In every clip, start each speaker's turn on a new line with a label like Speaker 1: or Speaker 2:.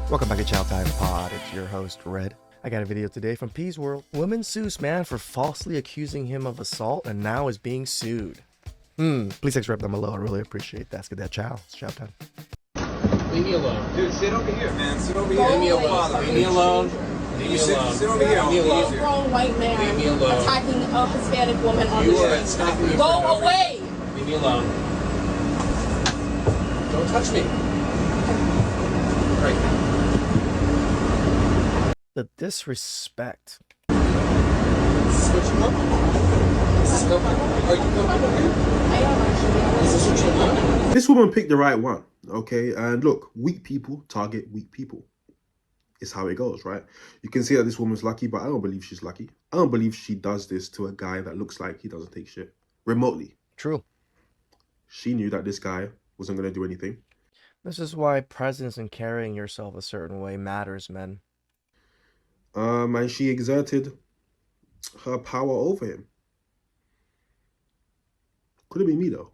Speaker 1: Welcome back to TheChowTimePod. It's your host, Red. I got a video today from P's World. Woman sues man for falsely accusing him of assault and now is being sued. Please accept them below. I really appreciate that. Let's get that chow. It's chow time.
Speaker 2: Leave me alone.
Speaker 3: Dude, sit over here, man. Sit over here.
Speaker 2: Leave me alone. Leave me alone. Leave me alone.
Speaker 3: Sit over here.
Speaker 2: Leave me alone.
Speaker 4: Grown white man
Speaker 2: Leave me alone.
Speaker 4: attacking a Hispanic woman on the
Speaker 2: You are
Speaker 4: street.
Speaker 2: attacking me.
Speaker 4: Go away!
Speaker 2: Leave me alone. Don't touch me. Right.
Speaker 1: The disrespect.
Speaker 2: Is this what you want? Is this comfortable? Are you comfortable here?
Speaker 4: I don't actually.
Speaker 2: Is this what you want?
Speaker 5: This woman picked the right one, okay? And look, weak people target weak people. It's how it goes, right? You can see that this woman's lucky, but I don't believe she's lucky. I don't believe she does this to a guy that looks like he doesn't take shit. Remotely.
Speaker 1: True.
Speaker 5: She knew that this guy wasn't going to do anything.
Speaker 1: This is why presence and carrying yourself a certain way matters, men.
Speaker 5: And she exerted her power over him. Could have been me, though.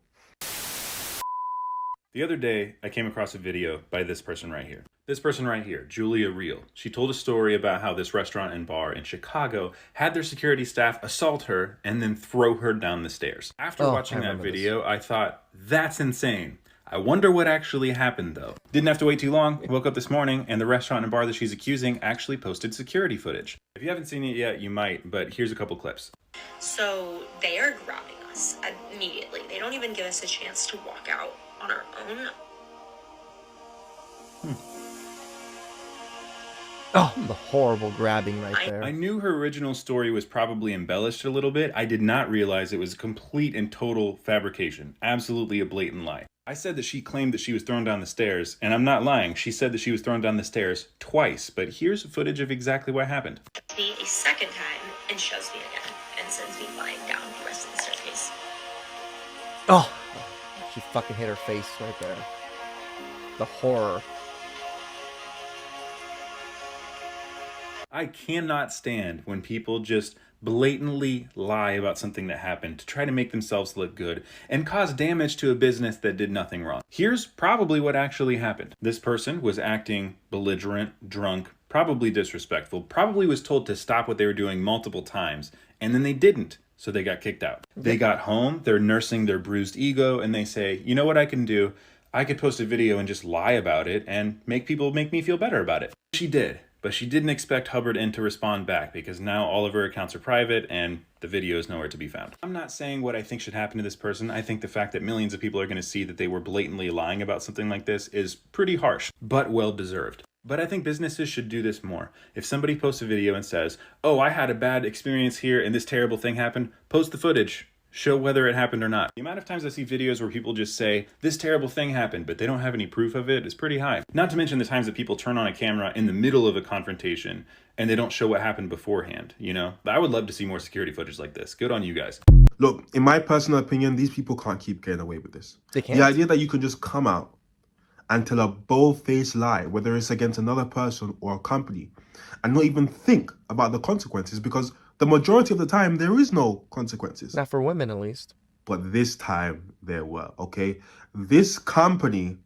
Speaker 6: The other day, I came across a video by this person right here. This person right here, Julia Real. She told a story about how this restaurant and bar in Chicago had their security staff assault her and then throw her down the stairs. After watching that video, I thought, that's insane. I wonder what actually happened though. Didn't have to wait too long. Woke up this morning and the restaurant and bar that she's accusing actually posted security footage. If you haven't seen it yet, you might, but here's a couple clips.
Speaker 7: So they are grabbing us immediately. They don't even give us a chance to walk out on our own.
Speaker 1: Oh, the horrible grabbing right there.
Speaker 6: I knew her original story was probably embellished a little bit. I did not realize it was a complete and total fabrication. Absolutely a blatant lie. I said that she claimed that she was thrown down the stairs, and I'm not lying. She said that she was thrown down the stairs twice, but here's footage of exactly what happened.
Speaker 7: Me a second time and shoves me again and sends me flying down the rest of the staircase.
Speaker 1: Oh, she fucking hit her face right there. The horror.
Speaker 6: I cannot stand when people just blatantly lie about something that happened to try to make themselves look good and cause damage to a business that did nothing wrong. Here's probably what actually happened. This person was acting belligerent, drunk, probably disrespectful, probably was told to stop what they were doing multiple times, and then they didn't, so they got kicked out. They got home, they're nursing their bruised ego, and they say, you know what I can do? I could post a video and just lie about it and make me feel better about it. She did. But she didn't expect Hubbard Inn to respond back because now all of her accounts are private and the video is nowhere to be found. I'm not saying what I think should happen to this person. I think the fact that millions of people are going to see that they were blatantly lying about something like this is pretty harsh, but well deserved. But I think businesses should do this more. If somebody posts a video and says, oh, I had a bad experience here and this terrible thing happened, post the footage. Show whether it happened or not. The amount of times I see videos where people just say, this terrible thing happened, but they don't have any proof of it is pretty high. Not to mention the times that people turn on a camera in the middle of a confrontation and they don't show what happened beforehand, you know? I would love to see more security footage like this. Good on you guys.
Speaker 5: Look, in my personal opinion, these people can't keep getting away with this.
Speaker 1: They can't.
Speaker 5: The idea that you can just come out and tell a bold-faced lie, whether it's against another person or a company, and not even think about the consequences, because the majority of the time, there is no consequences.
Speaker 1: Not for women, at least.
Speaker 5: But this time, there were, okay? This company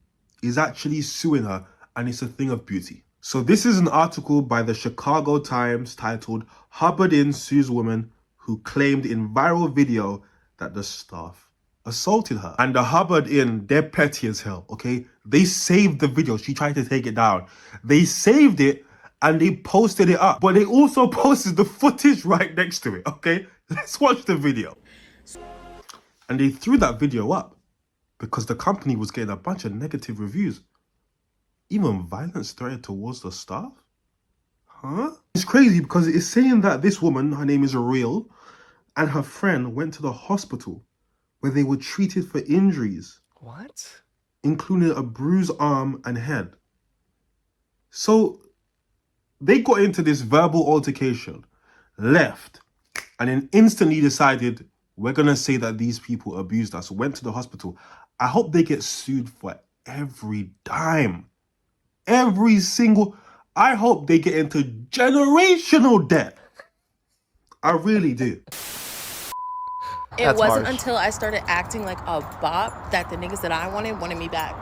Speaker 5: is actually suing her, and it's a thing of beauty. So this is an article by the Chicago Times titled, Hubbard Inn Sues Woman Who Claimed in Viral Video That the Staff Assaulted Her. And the Hubbard Inn, they're petty as hell, okay? They saved the video. She tried to take it down. They saved it, and they posted it up. But they also posted the footage right next to it, okay? Let's watch the video. And they threw that video up because the company was getting a bunch of negative reviews. Even violence threatened towards the staff? Huh? It's crazy because it's saying that this woman, her name is Real, and her friend went to the hospital where they were treated for injuries.
Speaker 1: What?
Speaker 5: Including a bruised arm and head. So they got into this verbal altercation, left, and then instantly decided, we're going to say that these people abused us, went to the hospital. I hope they get sued for every dime. Every single... I hope they get into generational debt. I really do.
Speaker 4: It
Speaker 1: That's
Speaker 4: wasn't
Speaker 1: harsh.
Speaker 4: until I started acting like a bop that the niggas that I wanted me back.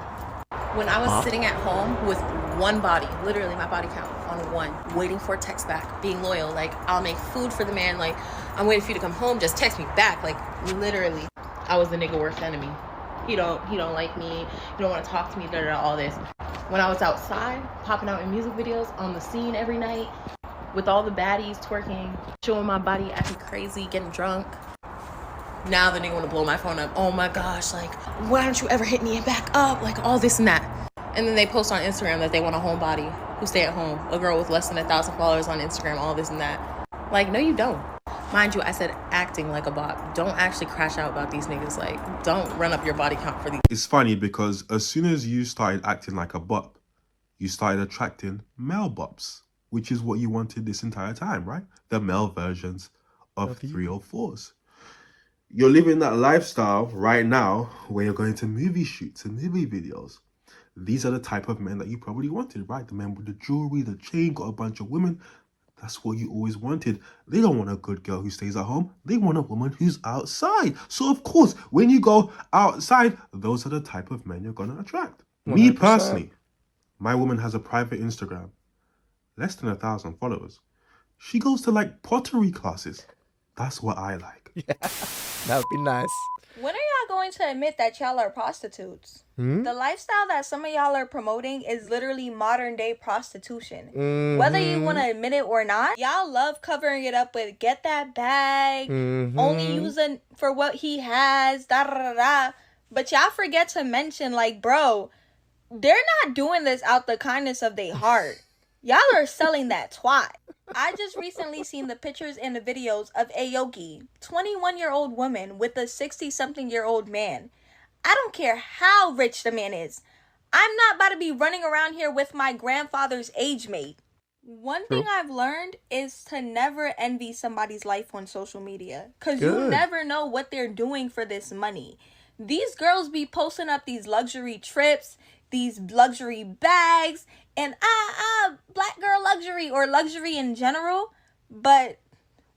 Speaker 4: When I was sitting at home with one body, literally my body count on one, waiting for a text back, being loyal. Like, I'll make food for the man. Like, I'm waiting for you to come home. Just text me back. Like, literally, I was the nigga worst enemy. He don't like me. He don't want to talk to me. All this. When I was outside, popping out in music videos on the scene every night, with all the baddies twerking, showing my body, acting crazy, getting drunk. Now the nigga want to blow my phone up. Oh my gosh, like, why don't you ever hit me and back up? Like, all this and that. And then they post on Instagram that they want a homebody who stay at home. A girl with less than 1,000 followers on Instagram, all this and that. Like, no, you don't. Mind you, I said acting like a bot. Don't actually crash out about these niggas. Like, don't run up your body count for these.
Speaker 5: It's funny because as soon as you started acting like a bop, you started attracting male bops, which is what you wanted this entire time, right? The male versions of 304s. You're living that lifestyle right now where you're going to movie shoots and movie videos. These are the type of men that you probably wanted, right? The men with the jewelry, the chain, got a bunch of women. That's what you always wanted. They don't want a good girl who stays at home. They want a woman who's outside. So, of course, when you go outside, those are the type of men you're going to attract. 100%. Me personally, my woman has a private Instagram. Less than 1,000 followers. She goes to, like, pottery classes. That's what I like.
Speaker 1: Yeah, that would be nice.
Speaker 8: When are y'all going to admit that y'all are prostitutes? The lifestyle that some of y'all are promoting is literally modern day prostitution. Whether you want to admit it or not, y'all love covering it up with get that bag, only using for what he has, da da da da. But y'all forget to mention, like, bro, they're not doing this out the kindness of their heart. Y'all are selling that twat. I just recently seen the pictures and the videos of Aoki, 21-year-old woman with a 60-something-year-old man. I don't care how rich the man is. I'm not about to be running around here with my grandfather's age mate. One thing I've learned is to never envy somebody's life on social media. Because you never know what they're doing for this money. These girls be posting up these luxury trips, these luxury bags, and black girl luxury or luxury in general. But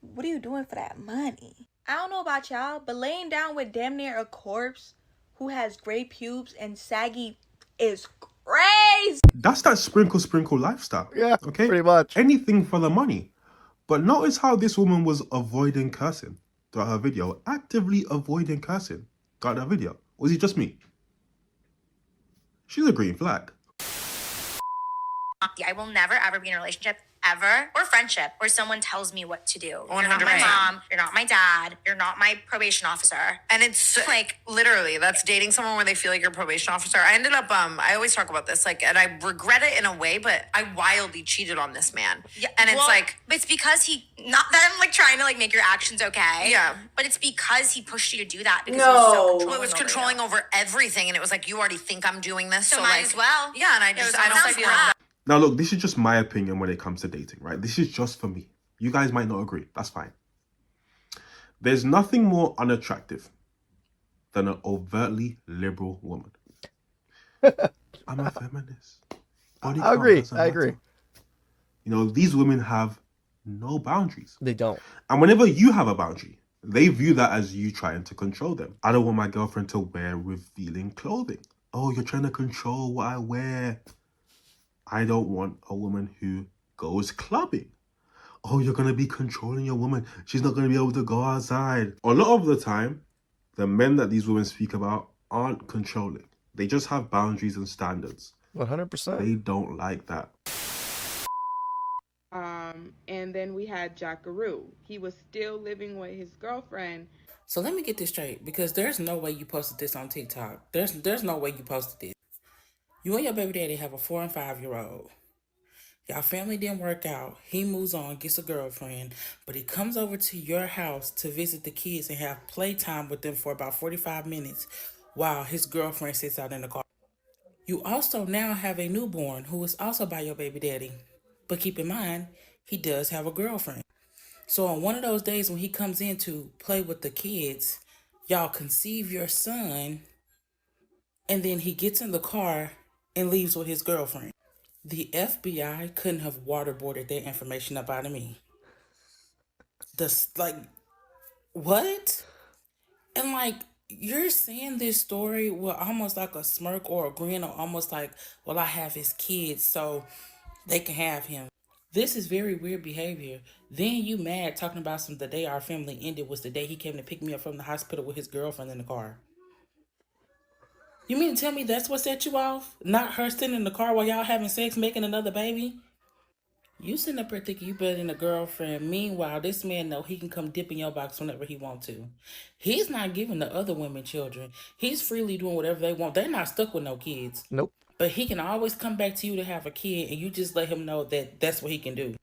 Speaker 8: what are you doing for that money? I don't know about y'all, but laying down with damn near a corpse who has gray pubes and saggy is crazy.
Speaker 5: That's that sprinkle lifestyle.
Speaker 1: Yeah,
Speaker 5: okay,
Speaker 1: pretty much.
Speaker 5: Anything for the money. But notice how this woman was avoiding cursing throughout her video, actively avoiding cursing throughout her video. Was it just me? She's a green flag.
Speaker 7: I will never ever be in a relationship ever or friendship where someone tells me what to do.
Speaker 2: 100%.
Speaker 7: You're not my mom, you're not my dad, you're not my probation officer.
Speaker 2: And it's like literally that's dating someone where they feel like you're a probation officer. I ended up I always talk about this, like, and I regret it in a way, but I wildly cheated on this man.
Speaker 7: Yeah,
Speaker 2: and it's like
Speaker 7: it's because he, not that I'm like trying to like make your actions okay.
Speaker 2: Yeah.
Speaker 7: But it's because he pushed you to do that because
Speaker 4: No.
Speaker 7: he was so controlling.
Speaker 2: it was controlling over everything, and it was like, you already think I'm doing this, so
Speaker 7: might
Speaker 2: like
Speaker 7: as well.
Speaker 2: Yeah, and I
Speaker 7: It was
Speaker 2: don't
Speaker 7: sounds
Speaker 2: feel
Speaker 7: bad.
Speaker 5: Now, look, this is just my opinion when it comes to dating, right? This is just for me. You guys might not agree. That's fine. There's nothing more unattractive than an overtly liberal woman. I'm a feminist. Body
Speaker 1: I agree.
Speaker 5: count doesn't
Speaker 1: I agree.
Speaker 5: matter. You know, these women have no boundaries.
Speaker 1: They don't.
Speaker 5: And whenever you have a boundary, they view that as you trying to control them. I don't want my girlfriend to wear revealing clothing. Oh, you're trying to control what I wear. I don't want a woman who goes clubbing. Oh, you're going to be controlling your woman. She's not going to be able to go outside. A lot of the time, the men that these women speak about aren't controlling. They just have boundaries and standards.
Speaker 1: 100%.
Speaker 5: They don't like that.
Speaker 9: And then we had Jackaroo. He was still living with his girlfriend.
Speaker 10: So let me get this straight, because there's no way you posted this on TikTok. There's no way you posted this. You and your baby daddy have a 4 and 5-year-old. Y'all family didn't work out. He moves on, gets a girlfriend, but he comes over to your house to visit the kids and have playtime with them for about 45 minutes while his girlfriend sits out in the car. You also now have a newborn who is also by your baby daddy. But keep in mind, he does have a girlfriend. So on one of those days when he comes in to play with the kids, y'all conceive your son, and then he gets in the car and leaves with his girlfriend. The FBI couldn't have waterboarded that information up out of me. What? And you're saying this story with almost like a smirk or a grin, or almost like, well, I have his kids, so they can have him. This is very weird behavior. Then you mad talking about the day our family ended was the day he came to pick me up from the hospital with his girlfriend in the car. You mean to tell me that's what set you off? Not her sitting in the car while y'all having sex, making another baby? You sitting up there thinking you better than a girlfriend. Meanwhile, this man know he can come dip in your box whenever he want to. He's not giving the other women children. He's freely doing whatever they want. They're not stuck with no kids.
Speaker 1: Nope.
Speaker 10: But he can always come back to you to have a kid, and you just let him know that that's what he can do.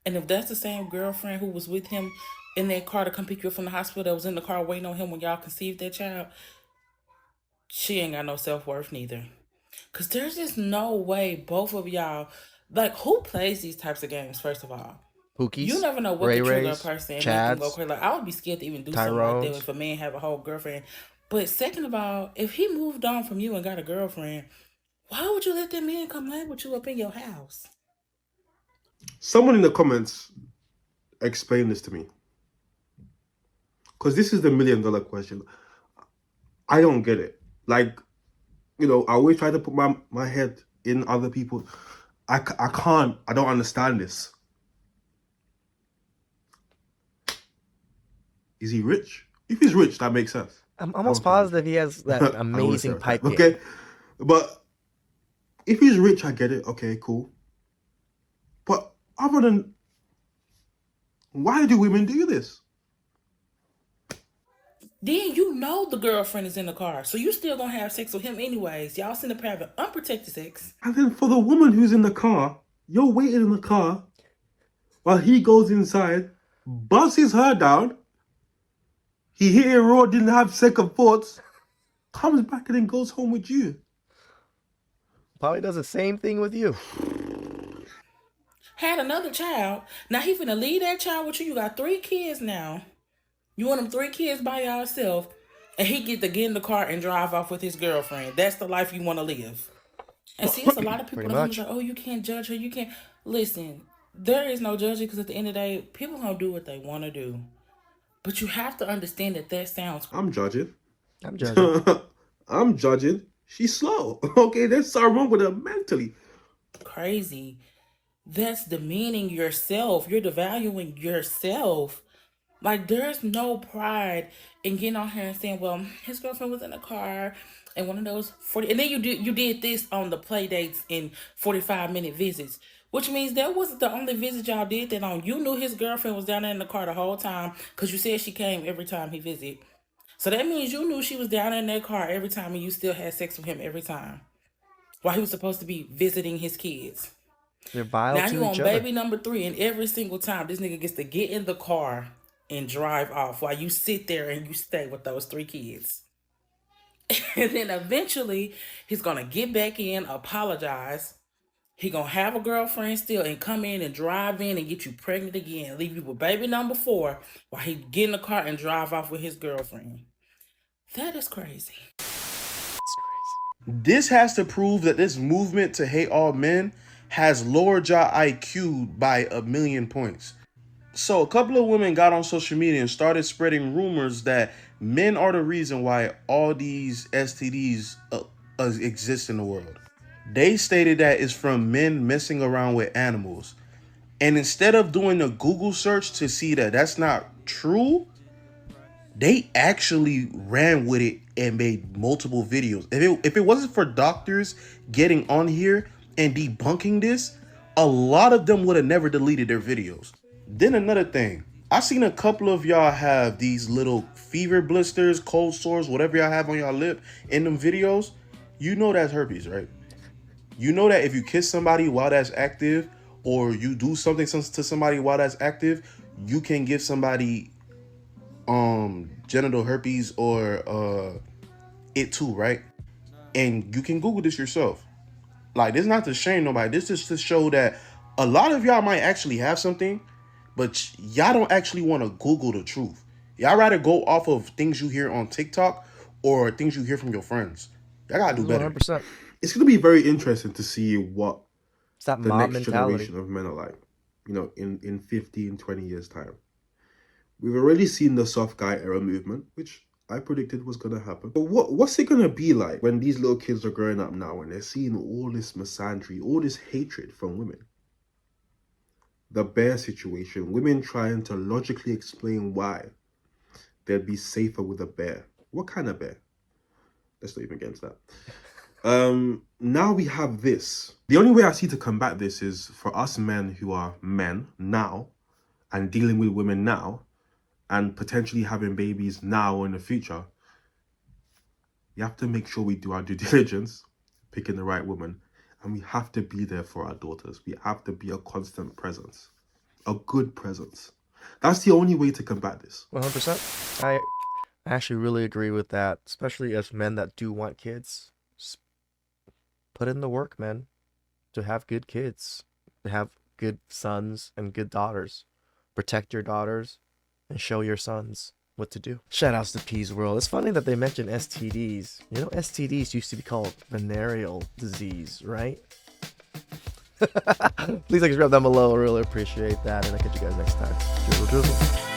Speaker 10: And if that's the same girlfriend who was with him in that car to come pick you up from the hospital, that was in the car waiting on him when y'all conceived that child, she ain't got no self-worth neither. Because there's just no way both of y'all, like, who plays these types of games, first of all?
Speaker 1: Pookies.
Speaker 10: You never know what
Speaker 1: Ray
Speaker 10: could trigger a
Speaker 1: Rays,
Speaker 10: person and make them go
Speaker 1: Chads,
Speaker 10: crazy. Like, I would be scared to even do something like that
Speaker 1: Tyrones.
Speaker 10: if a man have a whole girlfriend. But second of all, if he moved on from you and got a girlfriend, why would you let that man come lay with you up in your house?
Speaker 5: Someone in the comments explain this to me. Because this is the $1 million question. I don't get it. Like, you know, I always try to put my head in other people. I can't. I don't understand this. Is he rich? If he's rich, that makes sense.
Speaker 1: I'm almost positive he has that amazing pipe game.
Speaker 5: Okay, but if he's rich, I get it. Okay, cool. But other than, why do women do this?
Speaker 10: Then you know the girlfriend is in the car, so you still gonna have sex with him anyways. Y'all sitting up having unprotected sex.
Speaker 5: And then for the woman who's in the car, you're waiting in the car while he goes inside, busts her down. He hit a road, didn't have second thoughts, comes back and then goes home with you.
Speaker 1: Probably does the same thing with you.
Speaker 10: Had another child. Now he finna leave that child with you. You got 3 kids now. You want them 3 kids by yourself, and he get to get in the car and drive off with his girlfriend. That's the life you want to live. And see, it's a lot of people that like, oh, you can't judge her. You can't. Listen, there is no judging, because at the end of the day, people gonna do what they want to do. But you have to understand that sounds...
Speaker 5: I'm judging.
Speaker 1: I'm judging.
Speaker 5: I'm judging. She's slow. Okay, there's something wrong with her mentally.
Speaker 10: Crazy. That's demeaning yourself. You're devaluing yourself. Like, there's no pride in getting on here and saying, well, his girlfriend was in the car and one of those 40... And then you did this on the play dates in 45-minute visits, which means that wasn't the only visit y'all did that on. You knew his girlfriend was down there in the car the whole time, because you said she came every time he visited. So that means you knew she was down in that car every time, and you still had sex with him every time, while he was supposed to be visiting his kids.
Speaker 1: They're vile
Speaker 10: now
Speaker 1: to
Speaker 10: you on
Speaker 1: each other.
Speaker 10: baby number 3, and every single time this nigga gets to get in the car and drive off while you sit there and you stay with those 3 kids. And then eventually he's gonna get back in, apologize. He gonna have a girlfriend still and come in and drive in and get you pregnant again, leave you with baby number 4 while he get in the car and drive off with his girlfriend. That is crazy.
Speaker 11: This has to prove that this movement to hate all men has lowered your IQ by 1,000,000 points. So a couple of women got on social media and started spreading rumors that men are the reason why all these STDs exist in the world. They stated that it's from men messing around with animals. And instead of doing a Google search to see that that's not true, they actually ran with it and made multiple videos. If it wasn't for doctors getting on here and debunking this, a lot of them would have never deleted their videos. Then another thing, I seen a couple of y'all have these little fever blisters, cold sores, whatever y'all have on y'all lip in them videos. You know that's herpes, right? You know that if you kiss somebody while that's active, or you do something to somebody while that's active, you can give somebody genital herpes or it too, right? And you can Google this yourself. Like, this is not to shame nobody. This is to show that a lot of y'all might actually have something, but y'all don't actually want to Google the truth. Y'all rather go off of things you hear on TikTok or things you hear from your friends. Y'all gotta do better.
Speaker 1: 100%.
Speaker 5: It's gonna be very interesting to see what
Speaker 1: the
Speaker 5: next
Speaker 1: mentality.
Speaker 5: generation of men are like, you know, in 15, 20 years time. We've already seen the soft guy era movement, which I predicted was gonna happen. But what's it gonna be like when these little kids are growing up now and they're seeing all this misandry, all this hatred from women? The bear situation, women trying to logically explain why they'd be safer with a bear. What kind of bear? Let's not even get into that. Now we have this. The only way I see to combat this is for us men who are men now and dealing with women now and potentially having babies now or in the future. You have to make sure we do our due diligence, picking the right woman, and we have to be there for our daughters. We have to be a constant presence, a good presence. That's the only way to combat this.
Speaker 1: 100%. I actually really agree with that, especially as men that do want kids. Just put in the work, man, to have good kids, to have good sons and good daughters. Protect your daughters and show your sons what to do. Shout outs to Peace World. It's funny that they mentioned STDs. You know, STDs used to be called venereal disease, right? Please subscribe down below. I really appreciate that. And I'll catch you guys next time. Drizzle, drizzle.